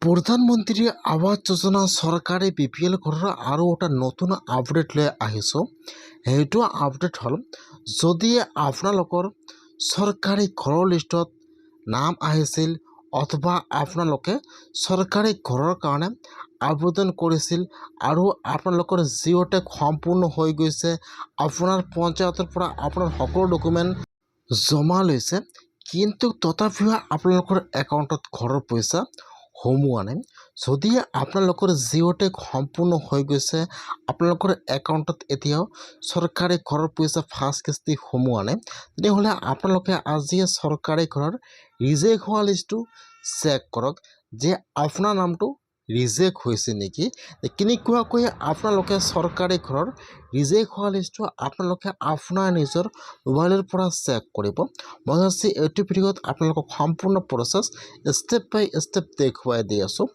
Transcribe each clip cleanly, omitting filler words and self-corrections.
প্ৰধানমন্ত্ৰী আৱাস যোজনা চৰকাৰে BPL ঘৰৰ আৰু এটা নতুন আপডেট লৈ আহিছোঁ। সেইটো আপডেট হ'ল যদি আপোনালোকৰ চৰকাৰী ঘৰৰ লিষ্টত নাম আহিছিল অথবা আপোনালোকে চৰকাৰী ঘৰৰ কাৰণে আবেদন কৰিছিল আৰু আপোনালোকৰ জিঅ' টেগ সম্পূৰ্ণ হৈ গৈছে, আপোনাৰ পঞ্চায়তৰ পৰা আপোনাৰ সকলো ডকুমেণ্ট জমা লৈছে, কিন্তু তথাপিও আপোনালোকৰ একাউণ্টত ঘৰৰ পইচা সোমোৱা নাই। যদি আপোনালোকৰ জিঅ' টেগ সম্পূৰ্ণ হৈ গৈছে, আপোনালোকৰ একাউণ্টত এতিয়াও চৰকাৰী ঘৰৰ পইচা ফাৰ্ষ্ট কিস্তি সোমোৱা নাই, তেনেহ'লে আপোনালোকে আজি চৰকাৰী ঘৰৰ ৰিজেক্ট হোৱা লিষ্টটো চেক কৰক যে আপোনাৰ নামটো ৰিজেক্ট হৈছে নেকি। কেনেকুৱাকৈ আপোনালোকে চৰকাৰী ঘৰৰ ৰিজেক্ট হোৱা লিষ্টটো আপোনালোকে আপোনাৰ নিজৰ মোবাইলৰ পৰা চেক কৰিব। মই আজি এইটো ভিডিঅ'ত আপোনালোকক সম্পূৰ্ণ প্ৰচেছ ষ্টেপ বাই ষ্টেপ দেখুৱাই দি আছোঁ,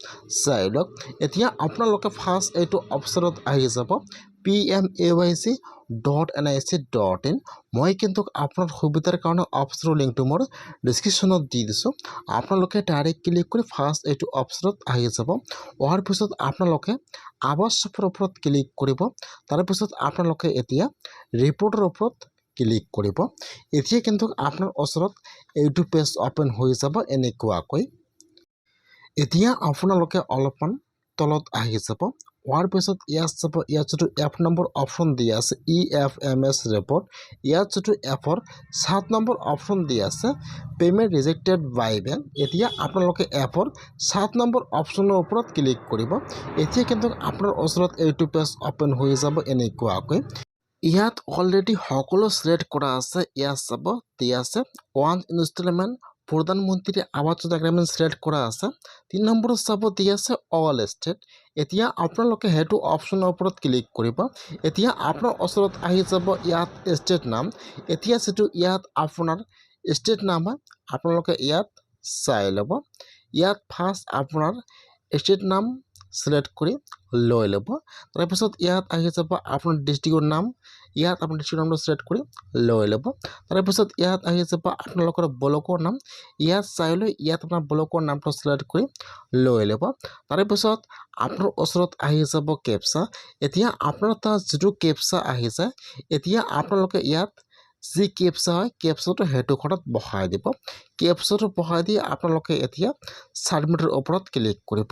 চাই লওক। এতিয়া আপোনালোকে ফাৰ্ষ্ট এইটো অপশ্যনত আহি যাব pmayc.nic.in। মই কিন্তু আপোনাৰ সুবিধাৰ কাৰণে অপশ্যনৰ লিংকটো মোৰ ডিছক্ৰিপশ্যনত দি দিছোঁ। আপোনালোকে ডাইৰেক্ট ক্লিক কৰি ফাৰ্ষ্ট এইটো অপশ্যনত আহি যাব। অহাৰ পিছত আপোনালোকে আৱাসৰ ওপৰত ক্লিক কৰিব। তাৰপিছত আপোনালোকে এতিয়া ৰিপৰ্টৰ ওপৰত ক্লিক কৰিব। এতিয়া কিন্তু আপোনাৰ ওচৰত এইটো পেজ অ'পেন হৈ যাব এনেকুৱাকৈ। এতিয়া আপোনালোকে অলপমান তলত আহি যাব। হোৱাৰ পিছত ইয়াত যাব, ইয়াত যিটো এফ নম্বৰ অপশ্যন দিয়া আছে EFMS ৰিপৰ্ট, ইয়াত যিটো এফৰ 7 নম্বৰ অপশ্যন দিয়া আছে পে'মেণ্ট ৰিজেক্টেড বাই বেংক। এতিয়া আপোনালোকে এফৰ 7 নম্বৰ অপশ্যনৰ ওপৰত ক্লিক কৰিব। এতিয়া কিন্তু আপোনাৰ ওচৰত এইটো পেজ অ'পেন হৈ যাব এনেকুৱাকৈ। ইয়াত অলৰেডি সকলো চিলেক্ট কৰা আছে। ইয়াত চাব দিয়া আছে 1 ইনষ্টলমেণ্ট প্ৰধানমন্ত্ৰী আৱাস যোজনা গ্ৰামীণ চিলেক্ট কৰা আছে। 3 নম্বৰত চাব দিয়া আছে অল ষ্টেট। এতিয়া আপোনালোকে সেইটো অপশ্যনৰ ওপৰত ক্লিক কৰিব। এতিয়া আপোনাৰ ওচৰত আহি যাব ইয়াত ষ্টেট নাম। এতিয়া যিটো ইয়াত আপোনাৰ ষ্টেট নাম হয় আপোনালোকে ইয়াত চাই ল'ব। ইয়াত ফাৰ্ষ্ট আপোনাৰ ষ্টেট নাম চিলেক্ট কৰি লৈ ল'ব। তাৰপিছত ইয়াত আহি যাব আপোনাৰ ডিষ্ট্ৰিক্টৰ নাম, ইয়াত আপোনাৰ ডিষ্ট্ৰিক্টৰ নামটো চিলেক্ট কৰি লৈ ল'ব। তাৰপিছত ইয়াত আহি যাব আপোনালোকৰ ব্লকৰ নাম, ইয়াত চাই লৈ ইয়াত আপোনাৰ ব্লকৰ নামটো চিলেক্ট কৰি লৈ ল'ব। তাৰপিছত আপোনাৰ ওচৰত আহি যাব কেপচা। এতিয়া আপোনাৰ তাত যিটো কেপচা আহি যায়, এতিয়া আপোনালোকে ইয়াত যি কেপচা হয় কেপচাটো সেইটো ঘৰত বহাই দিব। কেপচাটো বহাই দি আপোনালোকে এতিয়া ছাবমিটৰ ওপৰত ক্লিক কৰিব।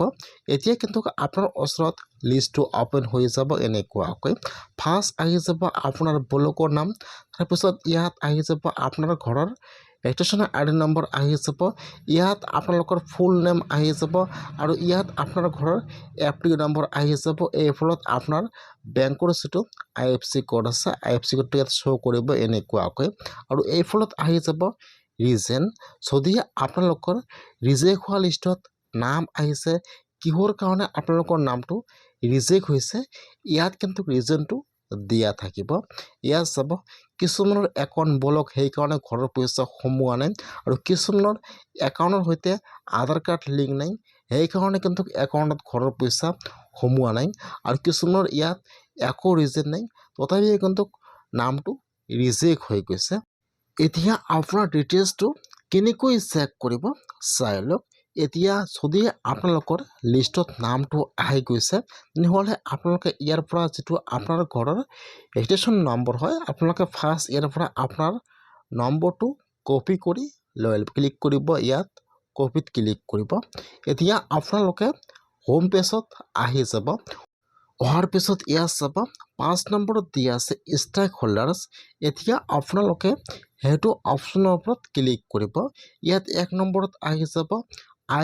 এতিয়া কিন্তু আপোনাৰ ওচৰত লিষ্টটো অ'পেন হৈ যাব এনেকুৱাকৈ। ফাৰ্ষ্ট আহি যাব আপোনাৰ ব্লকৰ নাম, তাৰপিছত ইয়াত আহি যাব আপোনাৰ ঘৰৰ ৰেজিষ্ট্ৰেশ্যন ID নম্বৰ আহি যাব, ইয়াত আপোনালোকৰ ফুল নেম আহি যাব আৰু ইয়াত আপোনাৰ ঘৰৰ FD নম্বৰ আহি যাব। এই ফলত আপোনাৰ বেংকৰ যিটো IFSC কোড আছে IFSC কোডটো ইয়াত শ্ব' কৰিব এনেকুৱাকৈ। আৰু এই ফলত আহি যাব ৰিজন। যদি আপোনালোকৰ ৰিজেক্ট হোৱা লিষ্টত নাম আহিছে, কিহৰ কাৰণে আপোনালোকৰ নামটো ৰিজেক্ট হৈছে, ইয়াত কিন্তু ৰিজনটো দিয়া থাকিব। ইয়াত চাব কিছুমানৰ একাউণ্ট ব্লক, সেইকাৰণে ঘৰৰ পইচা সোমোৱা নাই, আৰু কিছুমানৰ একাউণ্টৰ সৈতে আধাৰ কাৰ্ড লিংক নাই, সেইকাৰণে কিন্তু একাউণ্টত ঘৰৰ পইচা সোমোৱা নাই, আৰু কিছুমানৰ ইয়াত একো ৰিজন নাই তথাপিও কিন্তু নামটো ৰিজেক্ট হৈ গৈছে। এতিয়া আপোনাৰ ডিটেইলছটো কেনেকৈ চেক কৰিব চাই লওক। এতিয়া যদি আপোনালোকৰ লিষ্টত নামটো আহি গৈছে, তেনেহ'লে আপোনালোকে ইয়াৰ পৰা যিটো আপোনাৰ ঘৰৰ ৰেজিষ্ট্ৰেশ্যন নম্বৰ হয় আপোনালোকে ফাৰ্ষ্ট ইয়াৰ পৰা আপোনাৰ নম্বৰটো কপি কৰি লৈ ক্লিক কৰিব। ইয়াত কপিত ক্লিক কৰিব। এতিয়া আপোনালোকে হোম পেজত আহি যাব। অহাৰ পিছত ইয়াত চাব 5 নম্বৰত দিয়া আছে ষ্টেক হোল্ডাৰ্ছ। এতিয়া আপোনালোকে সেইটো অপশ্যনৰ ওপৰত ক্লিক কৰিব। ইয়াত 1 নম্বৰত আহি যাব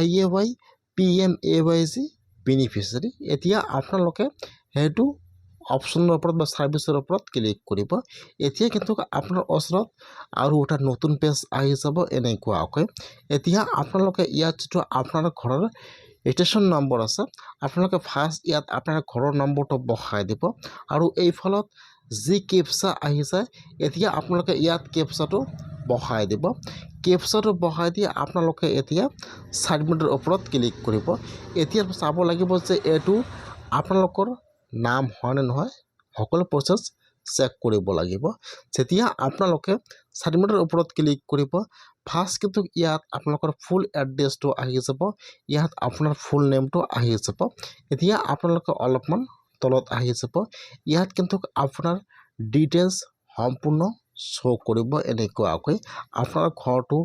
IAY PMAYG বেনিফিচিয়াৰী। এতিয়া আপোনালোকে সেইটো অপশ্যনৰ ওপৰত বা ছাৰ্ভিচৰ ওপৰত ক্লিক কৰিব। এতিয়া কিন্তু আপোনাৰ ওচৰত আৰু এটা নতুন পেজ আহি যাব এনেকুৱাকৈ। এতিয়া আপোনালোকে ইয়াত যিটো আপোনাৰ ঘৰৰ ৰেজিষ্ট্ৰেশ্যন নম্বৰ আছে আপোনালোকে ফাৰ্ষ্ট ইয়াত আপোনাৰ ঘৰৰ নম্বৰটো বহাই দিব, আৰু এই ফলত যি কেপচা আহি যায় এতিয়া আপোনালোকে ইয়াত কেপচাটো বহাই দিব। কেপচাটো বহাই দি আপোনালোকে এতিয়া ছাবমিটৰ ওপৰত ক্লিক কৰিব। এতিয়া চাব লাগিব যে এইটো আপোনালোকৰ নাম হয় নে নহয়, সকলো প্ৰচেছ চেক কৰিব লাগিব। যেতিয়া আপোনালোকে ছাবমিটৰ ওপৰত ক্লিক কৰিব, ফাৰ্ষ্ট কিন্তু ইয়াত আপোনালোকৰ ফুল এড্ৰেছটো আহি যাব, ইয়াত আপোনাৰ ফুল নেমটো আহি যাব। এতিয়া আপোনালোকে অলপমান তলত আহি যাব, ইয়াত কিন্তু আপোনাৰ ডিটেইলছ সম্পূৰ্ণ শ্ব' কৰিব। এনেকুৱাকৈ আপোনাৰ ঘৰটো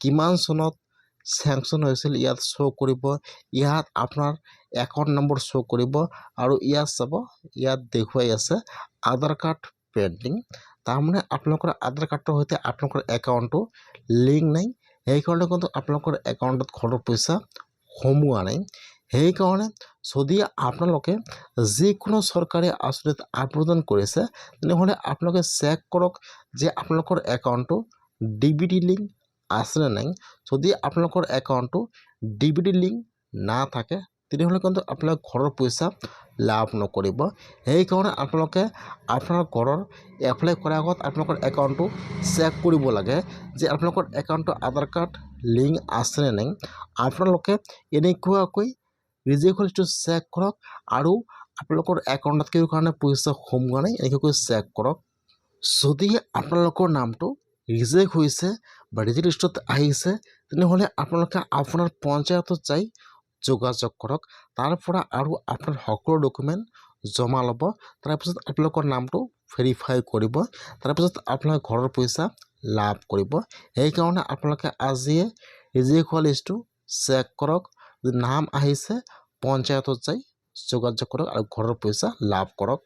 কিমান চনত চেংচন হৈছিল ইয়াত শ্ব' কৰিব। ইয়াত আপোনাৰ একাউণ্ট নম্বৰ শ্ব' কৰিব আৰু ইয়াত চাব, ইয়াত দেখুৱাই আছে আধাৰ কাৰ্ড পেণ্ডিং। তাৰমানে আপোনালোকৰ আধাৰ কাৰ্ডৰ সৈতে আপোনালোকৰ একাউণ্টটো লিংক নাই, সেইকাৰণে কিন্তু আপোনালোকৰ একাউণ্টত ঘৰৰ পইচা সোমোৱা নাই। সেইকাৰণে যদি আপোনালোকে যিকোনো চৰকাৰী আঁচনিত আবেদন কৰিছে তেনেহ'লে আপোনালোকে চেক কৰক যে আপোনালোকৰ একাউণ্টটো DBT লিংক আছেনে নাই। যদি আপোনালোকৰ একাউণ্টটো DBT লিংক নাথাকে তেনেহ'লে কিন্তু আপোনালোকে ঘৰৰ পইচা লাভ নকৰিব। সেইকাৰণে আপোনালোকে আপোনাৰ ঘৰৰ এপ্লাই কৰাৰ আগত আপোনালোকৰ একাউণ্টটো চেক কৰিব লাগে যে আপোনালোকৰ একাউণ্টটো আধাৰ কাৰ্ড লিংক আছেনে নাই। আপোনালোকে এনেকুৱাকৈ ৰিজেক্ট চেক কৰক আৰু আপোনালোকৰ একাউণ্টত কিয় কাৰণে পইচা সোমোৱা নাই এনেকুৱাকৈ চেক কৰক। যদি আপোনালোকৰ নামটো ৰিজেক্ট হৈছে বা ৰিজেক্ট লিষ্টত আহিছে তেনেহ'লে আপোনালোকে আপোনাৰ পঞ্চায়তত যাই যোগাযোগ কৰক। তাৰ পৰা আৰু আপোনাৰ সকলো ডকুমেণ্ট জমা ল'ব। তাৰপিছত আপোনালোকৰ নামটো ভেৰিফাই কৰিব, তাৰপিছত আপোনালোকে ঘৰৰ পইচা লাভ কৰিব। সেইকাৰণে আপোনালোকে আজিয়ে ৰিজেক্ট হোৱা লিষ্টটো চেক কৰক, নাম আহিছে পঞ্চায়তত যাই যোগাযোগ কৰক আৰু ঘৰৰ পইচা লাভ কৰক।